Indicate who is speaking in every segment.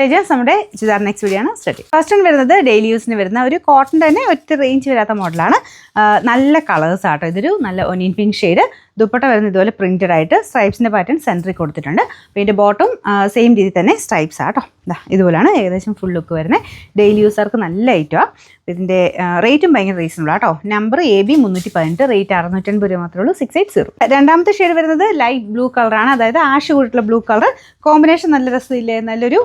Speaker 1: നമ്മുടെ churidar next video ആണ് start. First one വരുന്നത് ഡെയിലി യൂസിന് വരുന്ന ഒരു കോട്ടൺ തന്നെ ഒറ്റ റേഞ്ച് വരാത്ത മോഡലാണ്. നല്ല കളേഴ്സ് ആട്ടോ. ഇതൊരു നല്ല ഒനിയൻ പിങ്ക് ഷെയ്ഡ്. ദുപ്പട്ട വരുന്നത് ഇതുപോലെ പ്രിന്റഡ് ആയിട്ട് സ്ട്രൈപ്സിന്റെ പാറ്റേൺ സെൻറ്ററിൽ കൊടുത്തിട്ടുണ്ട്. അപ്പോൾ ഇതിൻ്റെ ബോട്ടം സെയിം രീതി തന്നെ സ്ട്രൈപ്സ് ആട്ടോ. ഇതുപോലെയാണ് ഏകദേശം ഫുൾ ലുക്ക് വരുന്നത്. ഡെയിലി യൂസർക്ക് നല്ല ഐറ്റമാണ്. ഇതിൻ്റെ റേറ്റും ഭയങ്കര റീസണബിൾ ആട്ടോ. നമ്പർ AB 318, റേറ്റ് 650 രൂപ മാത്രമേ ഉള്ളൂ. 680. രണ്ടാമത്തെ ഷെയ്ഡ് വരുന്നത് ലൈറ്റ് ബ്ലൂ കളറാണ്. അതായത് ആഷ് കൂടിയിട്ടുള്ള ബ്ലൂ കളർ കോമ്പിനേഷൻ നല്ല രസമില്ലേ. നല്ലൊരു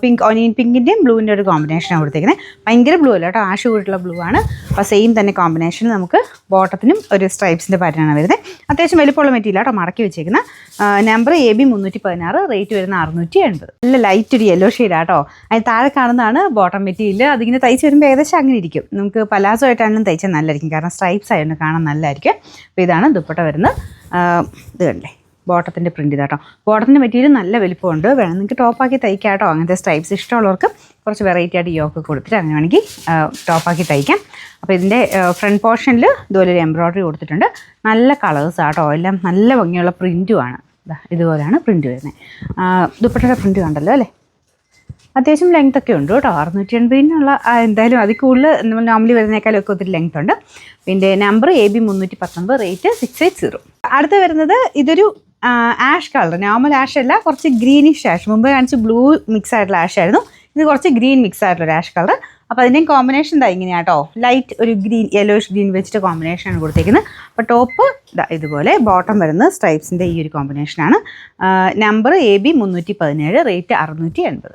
Speaker 1: പിങ്ക് ഒനിയൻ പിങ്കിൻ്റെയും ബ്ലൂവിൻ്റെ ഒരു കോമ്പിനേഷനാണ് കൊടുത്തേക്കുന്നത്. ഭയങ്കര ബ്ലൂ അല്ല കേട്ടോ, ആഷ് കൂടിയിട്ടുള്ള ബ്ലൂ ആണ്. അപ്പോൾ സെയിം തന്നെ കോമ്പിനേഷൻ നമുക്ക് ബോട്ടത്തിനും ഒരു സ്ട്രൈപ്സിൻ്റെ പാറ്റേണാണ് വരുന്നത്. അത്യാവശ്യം വലിപ്പമുള്ള മെറ്റീരിയൽ കേട്ടോ, മടക്കി വെച്ചേക്കുന്ന. നമ്പർ AB 316, റേറ്റ് വരുന്ന 680. നല്ല ലൈറ്റ് ഒരു യെല്ലോ ഷെയ്ഡാട്ടോ. അതിന് താഴെ കാണുന്നതാണ് ബോട്ടം മെറ്റീരിയൽ. അതിങ്ങനെ തയ്ച്ച് വരുമ്പോൾ ഏകദേശം അങ്ങനെ ഇരിക്കും. നമുക്ക് പലാസോ ആയിട്ടാണെങ്കിലും തയ്ച്ചാൽ നല്ലതായിരിക്കും, കാരണം സ്ട്രൈപ്സ് ആയതുകൊണ്ട് കാണാൻ നല്ലതായിരിക്കും. അപ്പോൾ ഇതാണ് ദുപ്പട്ട വരുന്നത്. ഇത് കണ്ടേ ബോട്ടത്തിൻ്റെ പ്രിൻ്റ് ഇതാട്ടോ. ബോട്ടത്തിൻ്റെ മെറ്റീരിയൽ നല്ല വലിപ്പമുണ്ട്. വേണം നിങ്ങൾക്ക് ടോപ്പാക്കി തയ്ക്കാം കേട്ടോ. അങ്ങനത്തെ സ്ട്രൈപ്സ് ഇഷ്ടമുള്ളവർക്ക് കുറച്ച് വെറൈറ്റി ആയിട്ട് യോക്ക് കൊടുത്തിട്ട് അങ്ങനെ വേണമെങ്കിൽ ടോപ്പാക്കി തയ്ക്കാം. അപ്പോൾ ഇതിൻ്റെ ഫ്രണ്ട് പോർഷനിൽ ഇതുപോലെ ഒരു എംബ്രോയ്ഡറി കൊടുത്തിട്ടുണ്ട്. നല്ല കളേഴ്സ് ആട്ടോ, എല്ലാം നല്ല ഭംഗിയുള്ള പ്രിൻറ്റുമാണ്. ഇതുപോലെയാണ് പ്രിൻറ്റ് വരുന്നത്. ദുപ്പട്ടയുടെ പ്രിൻറ്റ് കണ്ടല്ലോ അല്ലേ. അത്യാവശ്യം ലെങ്ത് ഒക്കെ ഉണ്ട് കേട്ടോ. 680 എന്തായാലും അതിൽ കൂടുതൽ നമ്മൾ നോർമലി വരുന്നേക്കാളൊക്കെ ഒത്തിരി ലെങ്ത് ഉണ്ട്. പിന്നെ നമ്പർ AB 319, റേറ്റ് 680. അടുത്ത് വരുന്നത് ഇതൊരു ആഷ് കളർ. നോർമൽ ആഷ് അല്ല, കുറച്ച് ഗ്രീനിഷ് ആഷ്. മുമ്പ് കാണിച്ച് ബ്ലൂ മിക്സ് ആയിട്ടുള്ള ആഷ് ആയിരുന്നു. ഇത് കുറച്ച് ഗ്രീൻ മിക്സ് ആയിട്ടുള്ള ഒരു ആഷ് കളർ. അപ്പോൾ അതിൻ്റെയും കോമ്പിനേഷൻ ഇതാ ഇങ്ങനെയാണ് കേട്ടോ. ലൈറ്റ് ഒരു ഗ്രീൻ യെല്ലോയിഷ് ഗ്രീൻ വെച്ചിട്ട് കോമ്പിനേഷനാണ് കൊടുത്തേക്കുന്നത്. അപ്പോൾ ടോപ്പ് ഇതുപോലെ, ബോട്ടം വരുന്നത് സ്ട്രൈപ്സിൻ്റെ ഈ ഒരു കോമ്പിനേഷനാണ്. Number AB 317, rate 680.